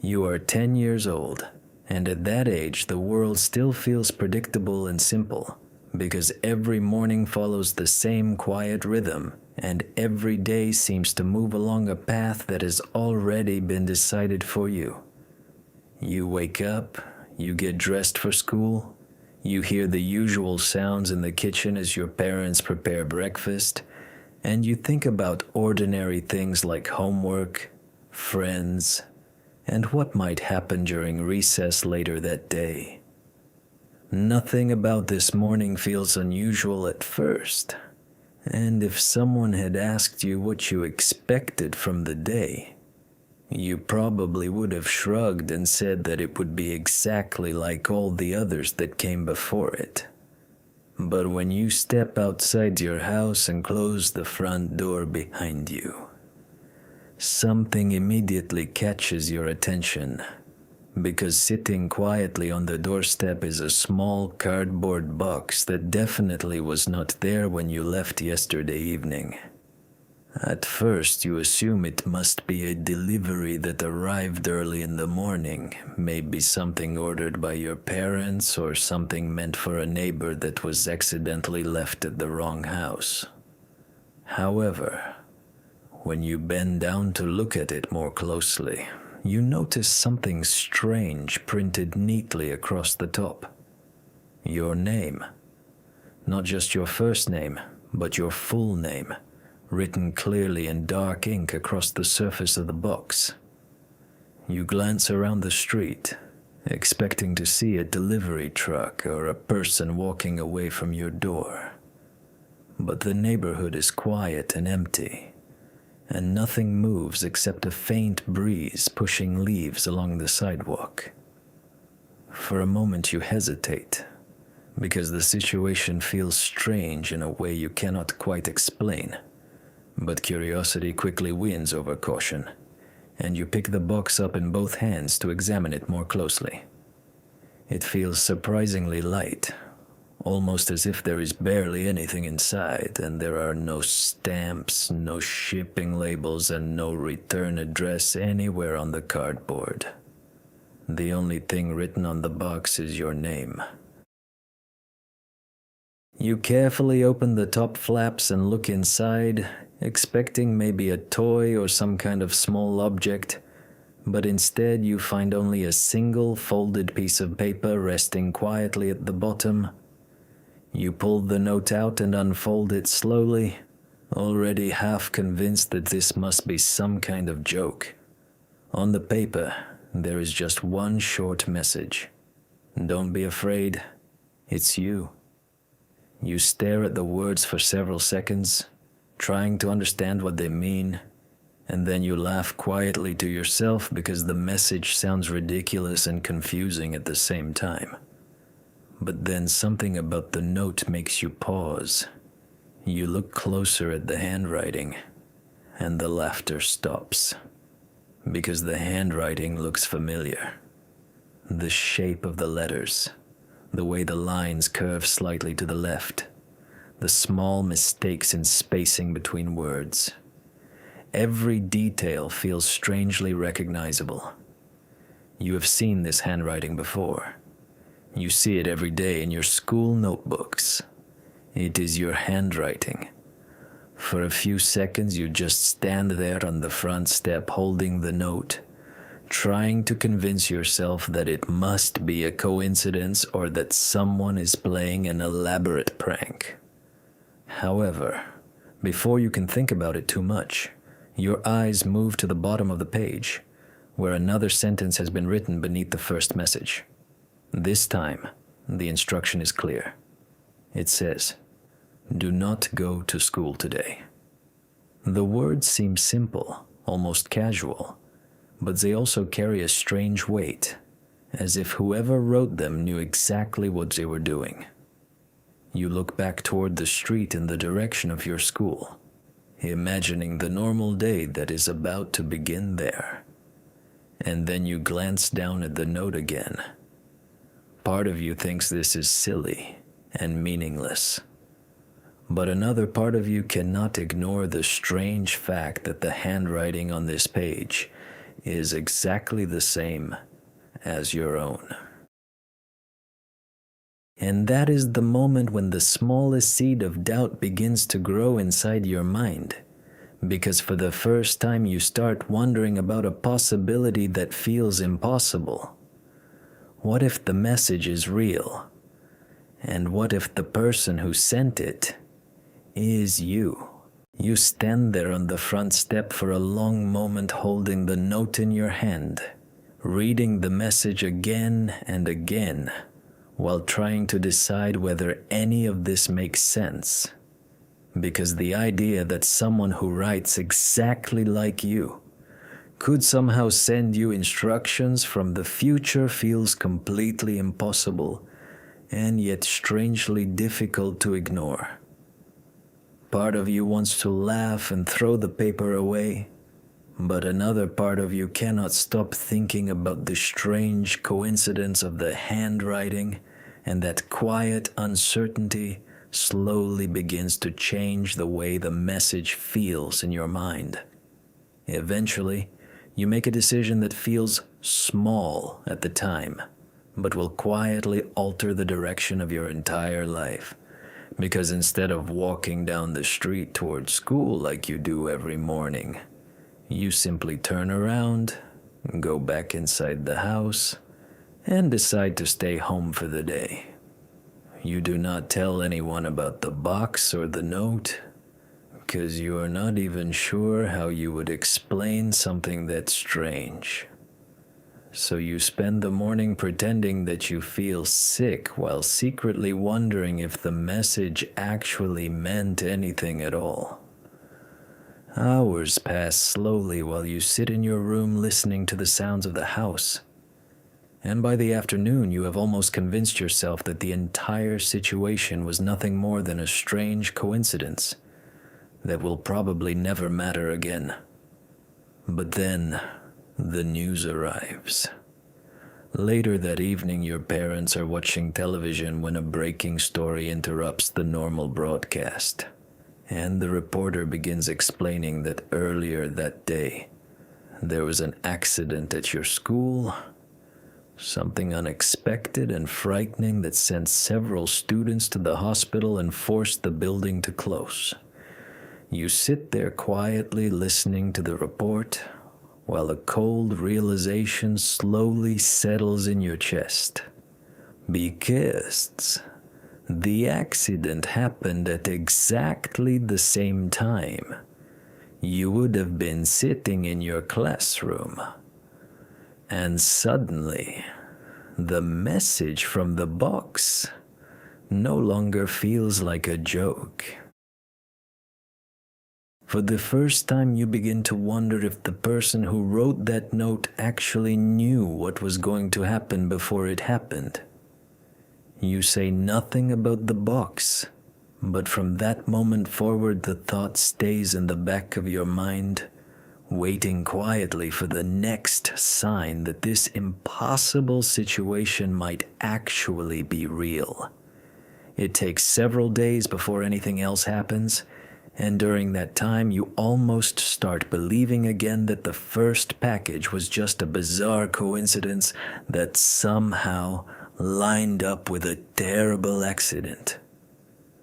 You are 10 years old, and at that age the world still feels predictable and simple, because every morning follows the same quiet rhythm, and every day seems to move along a path that has already been decided for you. You wake up, you get dressed for school, you hear the usual sounds in the kitchen as your parents prepare breakfast, and you think about ordinary things like homework, friends, and what might happen during recess later that day. Nothing about this morning feels unusual at first, and if someone had asked you what you expected from the day, you probably would have shrugged and said that it would be exactly like all the others that came before it. But when you step outside your house and close the front door behind you, something immediately catches your attention, because sitting quietly on the doorstep is a small cardboard box that definitely was not there when you left yesterday evening. At first, you assume it must be a delivery that arrived early in the morning, maybe something ordered by your parents or something meant for a neighbor that was accidentally left at the wrong house. However, when you bend down to look at it more closely, you notice something strange printed neatly across the top. Your name. Not just your first name, but your full name, written clearly in dark ink across the surface of the box. You glance around the street, expecting to see a delivery truck or a person walking away from your door. But the neighborhood is quiet and empty, and nothing moves except a faint breeze pushing leaves along the sidewalk. For a moment you hesitate, because the situation feels strange in a way you cannot quite explain. But curiosity quickly wins over caution, and you pick the box up in both hands to examine it more closely. It feels surprisingly light, almost as if there is barely anything inside, and there are no stamps, no shipping labels, and no return address anywhere on the cardboard. The only thing written on the box is your name. You carefully open the top flaps and look inside, expecting maybe a toy or some kind of small object, but instead you find only a single folded piece of paper resting quietly at the bottom. You pull the note out and unfold it slowly, already half convinced that this must be some kind of joke. On the paper, there is just one short message. Don't be afraid, it's you. You stare at the words for several seconds, trying to understand what they mean, and then you laugh quietly to yourself because the message sounds ridiculous and confusing at the same time. But then something about the note makes you pause. You look closer at the handwriting, and the laughter stops, because the handwriting looks familiar. The shape of the letters, the way the lines curve slightly to the left, the small mistakes in spacing between words. Every detail feels strangely recognizable. You have seen this handwriting before. You see it every day in your school notebooks. It is your handwriting. For a few seconds you just stand there on the front step holding the note, trying to convince yourself that it must be a coincidence or that someone is playing an elaborate prank. However, before you can think about it too much, your eyes move to the bottom of the page, where another sentence has been written beneath the first message. This time, the instruction is clear. It says, "Do not go to school today." The words seem simple, almost casual, but they also carry a strange weight, as if whoever wrote them knew exactly what they were doing. You look back toward the street in the direction of your school, imagining the normal day that is about to begin there. And then you glance down at the note again. Part of you thinks this is silly and meaningless, but another part of you cannot ignore the strange fact that the handwriting on this page is exactly the same as your own. And that is the moment when the smallest seed of doubt begins to grow inside your mind, because for the first time you start wondering about a possibility that feels impossible. What if the message is real? And what if the person who sent it is you? You stand there on the front step for a long moment holding the note in your hand, reading the message again and again, while trying to decide whether any of this makes sense. Because the idea that someone who writes exactly like you could somehow send you instructions from the future feels completely impossible and yet strangely difficult to ignore. Part of you wants to laugh and throw the paper away, but another part of you cannot stop thinking about the strange coincidence of the handwriting, and that quiet uncertainty slowly begins to change the way the message feels in your mind. Eventually, you make a decision that feels small at the time, but will quietly alter the direction of your entire life. Because instead of walking down the street towards school like you do every morning, you simply turn around, go back inside the house, and decide to stay home for the day. You do not tell anyone about the box or the note, because you are not even sure how you would explain something that strange. So you spend the morning pretending that you feel sick while secretly wondering if the message actually meant anything at all. Hours pass slowly while you sit in your room listening to the sounds of the house. And by the afternoon, you have almost convinced yourself that the entire situation was nothing more than a strange coincidence that will probably never matter again. But then, the news arrives. Later that evening, your parents are watching television when a breaking story interrupts the normal broadcast, and the reporter begins explaining that earlier that day, there was an accident at your school, something unexpected and frightening that sent several students to the hospital and forced the building to close. You sit there quietly listening to the report, while a cold realization slowly settles in your chest. Because the accident happened at exactly the same time you would have been sitting in your classroom. And suddenly, the message from the box no longer feels like a joke. For the first time, you begin to wonder if the person who wrote that note actually knew what was going to happen before it happened. You say nothing about the box, but from that moment forward, the thought stays in the back of your mind, waiting quietly for the next sign that this impossible situation might actually be real. It takes several days before anything else happens, and during that time you almost start believing again that the first package was just a bizarre coincidence that somehow lined up with a terrible accident.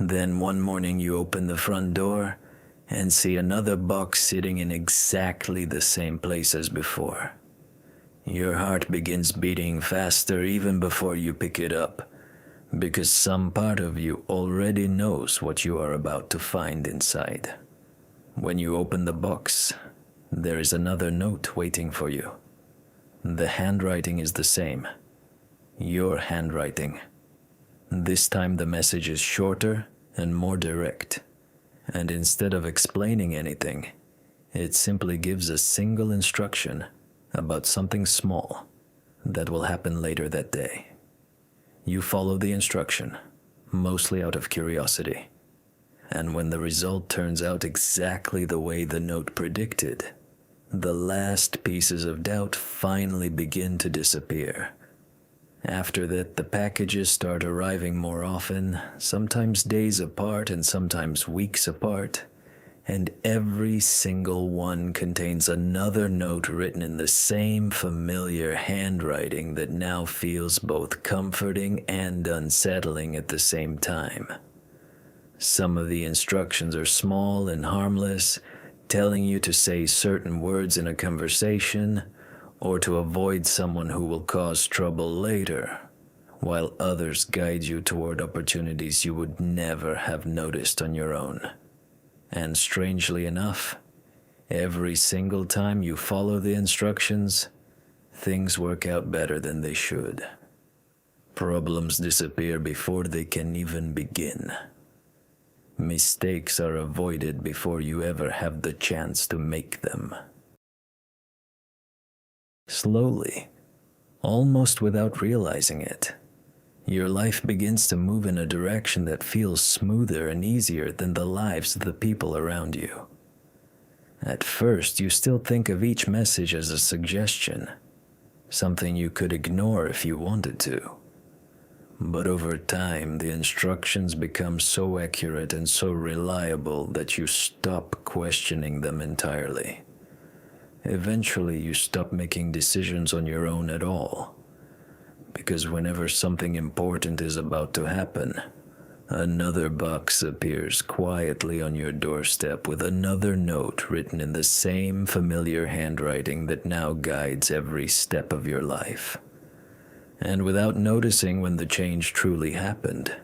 Then one morning you open the front door and see another box sitting in exactly the same place as before. Your heart begins beating faster even before you pick it up, because some part of you already knows what you are about to find inside. When you open the box, there is another note waiting for you. The handwriting is the same. Your handwriting. This time the message is shorter and more direct. And instead of explaining anything, it simply gives a single instruction about something small that will happen later that day. You follow the instruction, mostly out of curiosity. And when the result turns out exactly the way the note predicted, the last pieces of doubt finally begin to disappear. After that, the packages start arriving more often, sometimes days apart and sometimes weeks apart, and every single one contains another note written in the same familiar handwriting that now feels both comforting and unsettling at the same time. Some of the instructions are small and harmless, telling you to say certain words in a conversation or to avoid someone who will cause trouble later, while others guide you toward opportunities you would never have noticed on your own. And strangely enough, every single time you follow the instructions, things work out better than they should. Problems disappear before they can even begin. Mistakes are avoided before you ever have the chance to make them. Slowly, almost without realizing it, your life begins to move in a direction that feels smoother and easier than the lives of the people around you. At first, you still think of each message as a suggestion, something you could ignore if you wanted to. But over time, the instructions become so accurate and so reliable that you stop questioning them entirely. Eventually, you stop making decisions on your own at all. Because whenever something important is about to happen, another box appears quietly on your doorstep with another note written in the same familiar handwriting that now guides every step of your life. And without noticing when the change truly happened,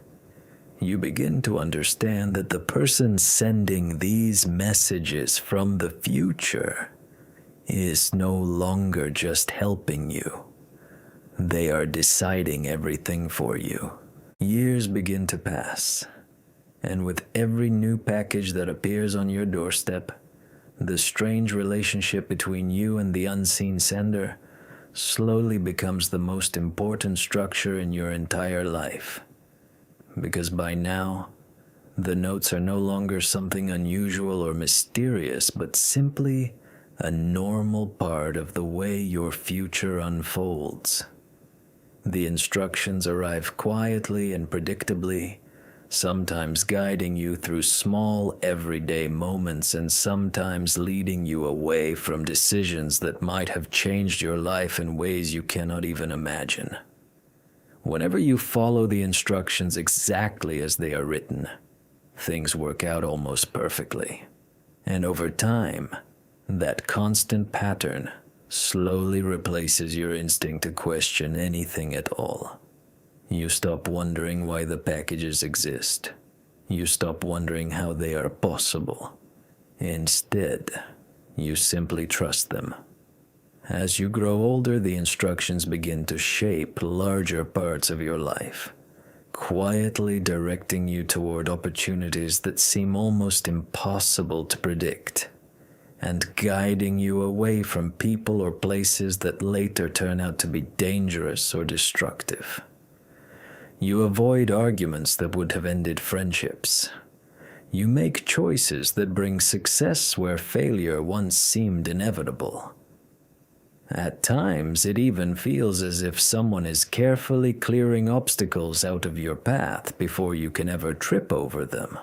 you begin to understand that the person sending these messages from the future is no longer just helping you. They are deciding everything for you. Years begin to pass, and with every new package that appears on your doorstep, the strange relationship between you and the unseen sender slowly becomes the most important structure in your entire life. Because by now, the notes are no longer something unusual or mysterious, but simply a normal part of the way your future unfolds. The instructions arrive quietly and predictably, sometimes guiding you through small everyday moments and sometimes leading you away from decisions that might have changed your life in ways you cannot even imagine. Whenever you follow the instructions exactly as they are written, things work out almost perfectly. And over time, that constant pattern slowly replaces your instinct to question anything at all. You stop wondering why the packages exist. You stop wondering how they are possible. Instead, you simply trust them. As you grow older, the instructions begin to shape larger parts of your life, quietly directing you toward opportunities that seem almost impossible to predict, and guiding you away from people or places that later turn out to be dangerous or destructive. You avoid arguments that would have ended friendships. You make choices that bring success where failure once seemed inevitable. At times, it even feels as if someone is carefully clearing obstacles out of your path before you can ever trip over them.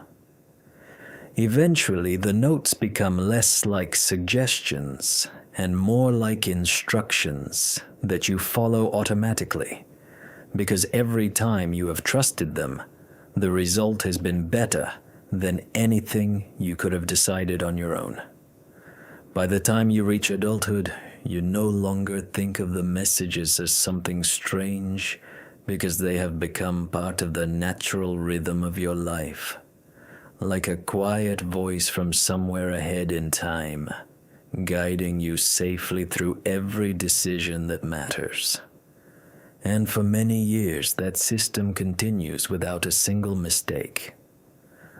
Eventually, the notes become less like suggestions and more like instructions that you follow automatically, because every time you have trusted them, the result has been better than anything you could have decided on your own. By the time you reach adulthood, you no longer think of the messages as something strange because they have become part of the natural rhythm of your life. Like a quiet voice from somewhere ahead in time, guiding you safely through every decision that matters. And for many years, that system continues without a single mistake,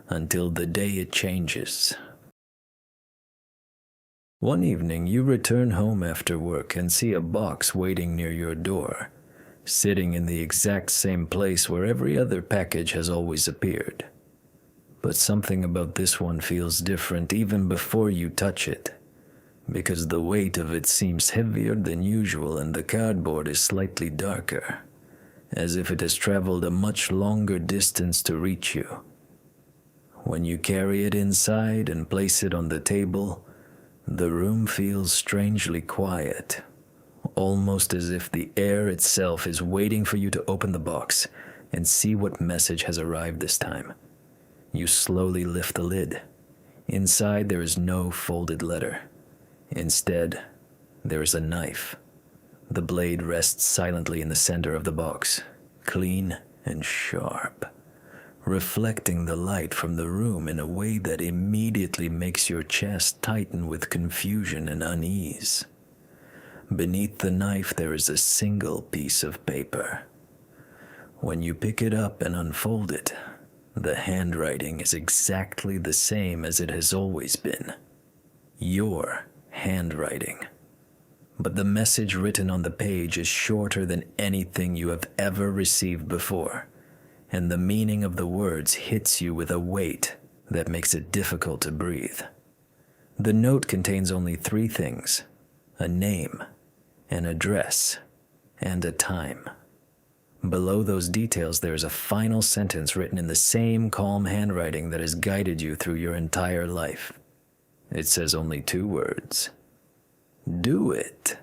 until the day it changes. One evening, you return home after work and see a box waiting near your door, sitting in the exact same place where every other package has always appeared. But something about this one feels different even before you touch it, because the weight of it seems heavier than usual and the cardboard is slightly darker, as if it has traveled a much longer distance to reach you. When you carry it inside and place it on the table, the room feels strangely quiet, almost as if the air itself is waiting for you to open the box and see what message has arrived this time. You slowly lift the lid. Inside there is no folded letter. Instead, there is a knife. The blade rests silently in the center of the box, clean and sharp, reflecting the light from the room in a way that immediately makes your chest tighten with confusion and unease. Beneath the knife there is a single piece of paper. When you pick it up and unfold it, the handwriting is exactly the same as it has always been. Your handwriting. But the message written on the page is shorter than anything you have ever received before, and the meaning of the words hits you with a weight that makes it difficult to breathe. The note contains only 3 things: a name, an address, and a time. Below those details, there is a final sentence written in the same calm handwriting that has guided you through your entire life. It says only 2 words: do it.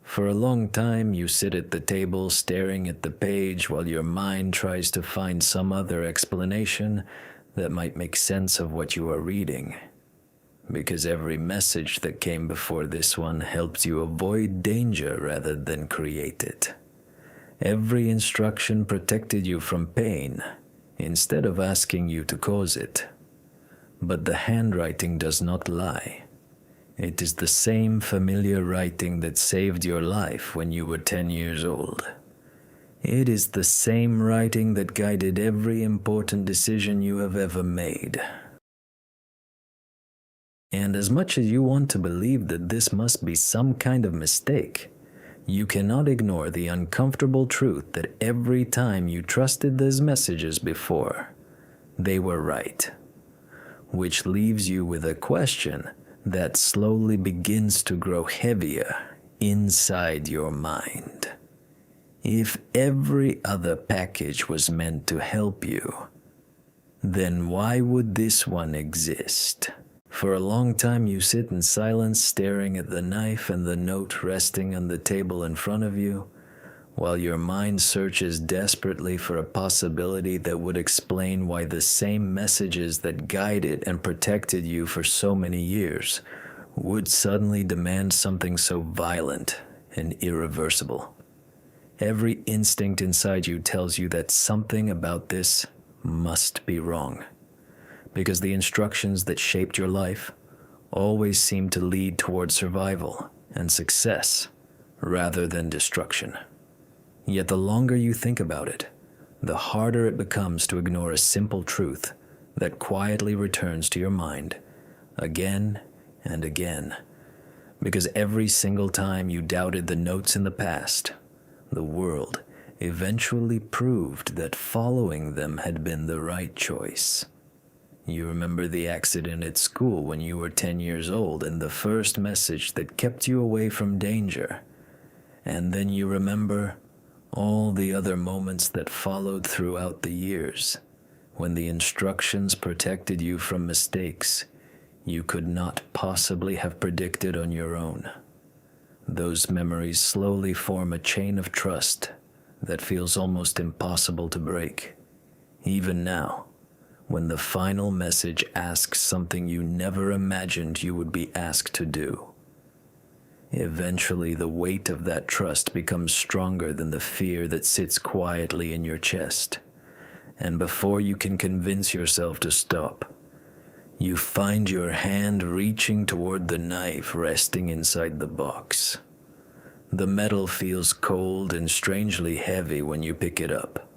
For a long time, you sit at the table staring at the page while your mind tries to find some other explanation that might make sense of what you are reading. Because every message that came before this one helps you avoid danger rather than create it. Every instruction protected you from pain instead of asking you to cause it. But the handwriting does not lie. It is the same familiar writing that saved your life when you were 10 years old. It is the same writing that guided every important decision you have ever made. And as much as you want to believe that this must be some kind of mistake, you cannot ignore the uncomfortable truth that every time you trusted these messages before, they were right. Which leaves you with a question that slowly begins to grow heavier inside your mind. If every other package was meant to help you, then why would this one exist? For a long time you sit in silence staring at the knife and the note resting on the table in front of you, while your mind searches desperately for a possibility that would explain why the same messages that guided and protected you for so many years would suddenly demand something so violent and irreversible. Every instinct inside you tells you that something about this must be wrong, because the instructions that shaped your life always seem to lead toward survival and success rather than destruction. Yet the longer you think about it, the harder it becomes to ignore a simple truth that quietly returns to your mind again and again. Because every single time you doubted the notes in the past, the world eventually proved that following them had been the right choice. You remember the accident at school when you were 10 years old and the first message that kept you away from danger. And then you remember all the other moments that followed throughout the years, when the instructions protected you from mistakes you could not possibly have predicted on your own. Those memories slowly form a chain of trust that feels almost impossible to break. Even now, when the final message asks something you never imagined you would be asked to do. Eventually, the weight of that trust becomes stronger than the fear that sits quietly in your chest. And before you can convince yourself to stop, you find your hand reaching toward the knife resting inside the box. The metal feels cold and strangely heavy when you pick it up.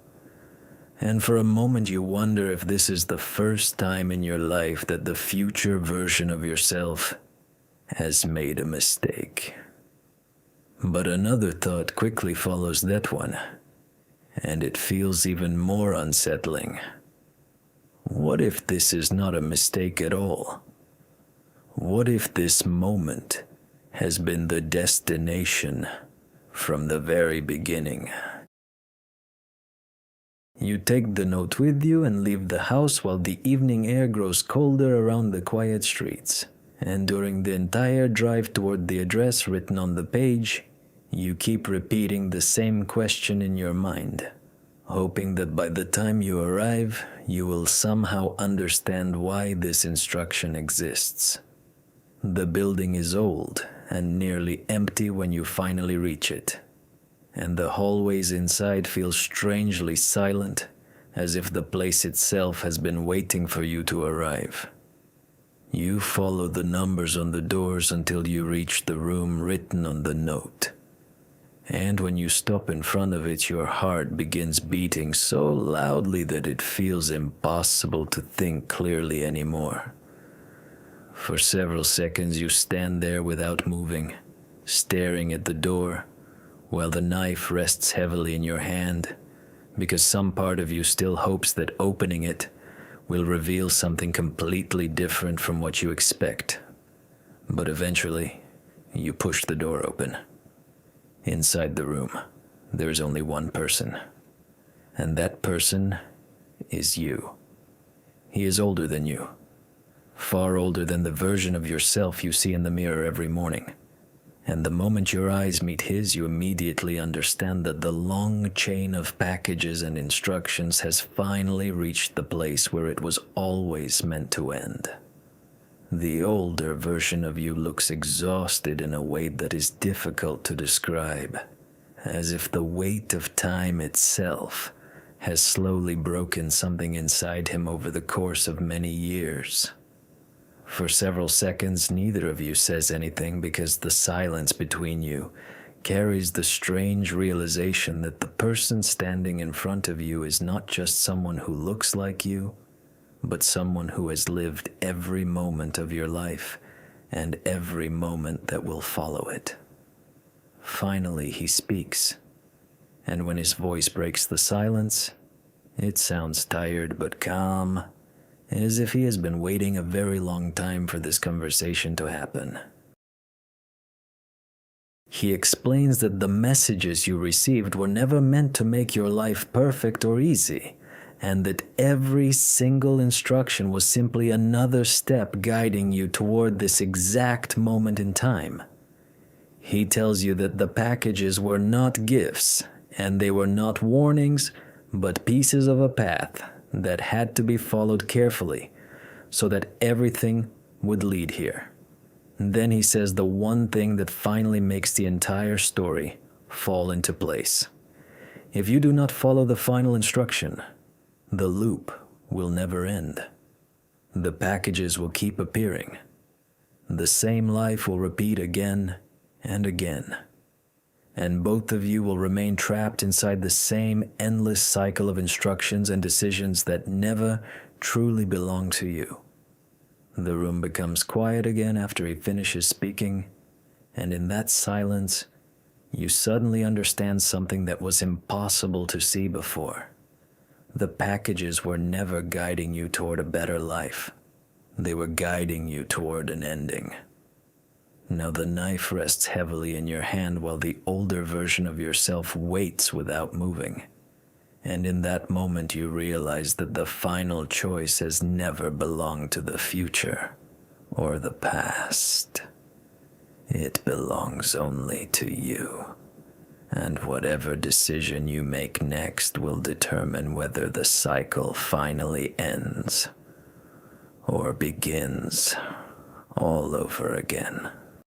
And for a moment you wonder if this is the first time in your life that the future version of yourself has made a mistake. But another thought quickly follows that one, and it feels even more unsettling. What if this is not a mistake at all? What if this moment has been the destination from the very beginning? You take the note with you and leave the house while the evening air grows colder around the quiet streets. And during the entire drive toward the address written on the page, you keep repeating the same question in your mind, hoping that by the time you arrive, you will somehow understand why this instruction exists. The building is old and nearly empty when you finally reach it, and the hallways inside feel strangely silent, as if the place itself has been waiting for you to arrive. You follow the numbers on the doors until you reach the room written on the note. And when you stop in front of it, your heart begins beating so loudly that it feels impossible to think clearly anymore. For several seconds you stand there without moving, staring at the door, while the knife rests heavily in your hand, because some part of you still hopes that opening it will reveal something completely different from what you expect. But eventually, you push the door open. Inside the room, there is only one person, and that person is you. He is older than you, far older than the version of yourself you see in the mirror every morning. And the moment your eyes meet his, you immediately understand that the long chain of packages and instructions has finally reached the place where it was always meant to end. The older version of you looks exhausted in a way that is difficult to describe, as if the weight of time itself has slowly broken something inside him over the course of many years. For several seconds, neither of you says anything because the silence between you carries the strange realization that the person standing in front of you is not just someone who looks like you, but someone who has lived every moment of your life and every moment that will follow it. Finally, he speaks, and when his voice breaks the silence, it sounds tired but calm, as if he has been waiting a very long time for this conversation to happen. He explains that the messages you received were never meant to make your life perfect or easy, and that every single instruction was simply another step guiding you toward this exact moment in time. He tells you that the packages were not gifts, and they were not warnings, but pieces of a path that had to be followed carefully so that everything would lead here. Then he says the one thing that finally makes the entire story fall into place. If you do not follow the final instruction, the loop will never end. The packages will keep appearing. The same life will repeat again and again. And both of you will remain trapped inside the same endless cycle of instructions and decisions that never truly belong to you. The room becomes quiet again after he finishes speaking, and in that silence, you suddenly understand something that was impossible to see before. The packages were never guiding you toward a better life. They were guiding you toward an ending. Now the knife rests heavily in your hand while the older version of yourself waits without moving. And in that moment you realize that the final choice has never belonged to the future or the past. It belongs only to you. And whatever decision you make next will determine whether the cycle finally ends or begins all over again.